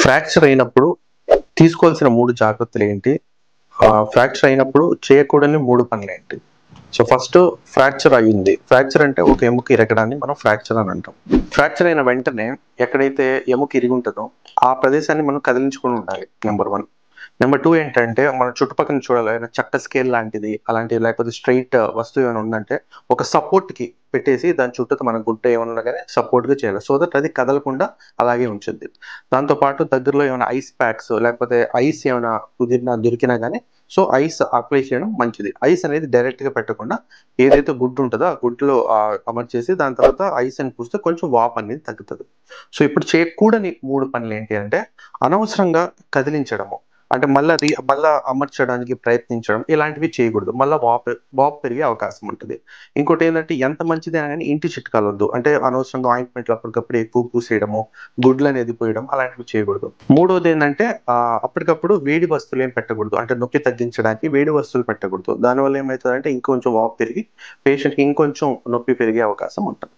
Fracture అయినప్పుడు తీసుకోవాల్సిన 3 జాగ్రత్తలు ఏంటి? ఫ్రాక్చర్ అయినప్పుడు చేయకూడని 3 పనులేంటి? సో ఫస్ట్ ఫ్రాక్చర్ అయింది. ఫ్రాక్చర్ అంటే ఒక ఎముక ఇరగడాన్ని మనం ఫ్రాక్చర్ అని అంటాం. ఫ్రాక్చర్ అయిన వెంటనే ఎక్కడైతే ఎముక ఇరిగి ఉంటుందో ఆ ప్రదేశాన్ని మనం కదిలించుకొని ఉండాలి. నెంబర్ 1. నెంబర్ 2 ఏంటంటే మన చుట్టుపక్కల చూడాలి. ఏదైనా చెక్క స్కేల్ లాంటిది అలాంటిది లేకపోతే స్ట్రెయిట్ వస్తువు ఏమైనా ఉందంటే ఒక సపోర్ట్‌కి పెట్టేసి దాని చుట్టూతా మన గుడ్డ ఏమైనా ఉన్నా గాని సపోర్ట్‌గా చేయాలి. సో దట్ అది కదలకుండా అలాగే ఉంచుద్ది. దాంతో పాటు దగ్గరలో ఏమైనా ఐస్ ప్యాక్స్ లేకపోతే ఐస్ ఏమైనా దొరికినా గాని సో ఐస్ అప్లై చేయడం మంచిది. ఐస్ అనేది డైరెక్ట్‌గా పెట్టకుండా ఏదైతే గుడ్డు ఉంటదో ఆ గుడ్డులో అమర్చేసి దాని తర్వాత ఐస్ అని పూస్తే కొంచెం వాపు అనేది తగ్గుతది. సో ఇప్పుడు చేయకూడని 3 పనులేంటి అంటే అనవసరంగా కదిలించడము. అంటే మళ్ళా అమర్చడానికి ప్రయత్నించడం ఇలాంటివి చేయకూడదు. మళ్ళా వాపు పెరిగే అవకాశం ఉంటది. ఇంకోటేంటంటే ఎంత మంచిదైనా గాని ఇంటి చిట్కాలొద్దు. అంటే అనవసరంగా ఆయింట్‌మెంట్‌లు అప్పటికప్పుడు ఎక్కువ పూసేయడము, గుడ్లనేది పోయడం అలాంటివి చేయకూడదు. మూడోదేంటంటే అప్పటికప్పుడు వేడి వస్తువులేం పెట్టకూడదు. అంటే నొప్పి తగ్గించడానికి వేడి వస్తువులు పెట్టకూడదు. దానివల్ల ఏమైతదంటే ఇంకొంచెం వాపు పెరిగి పేషెంట్‌కి ఇంకొంచెం నొప్పి పెరిగే అవకాశం ఉంటది.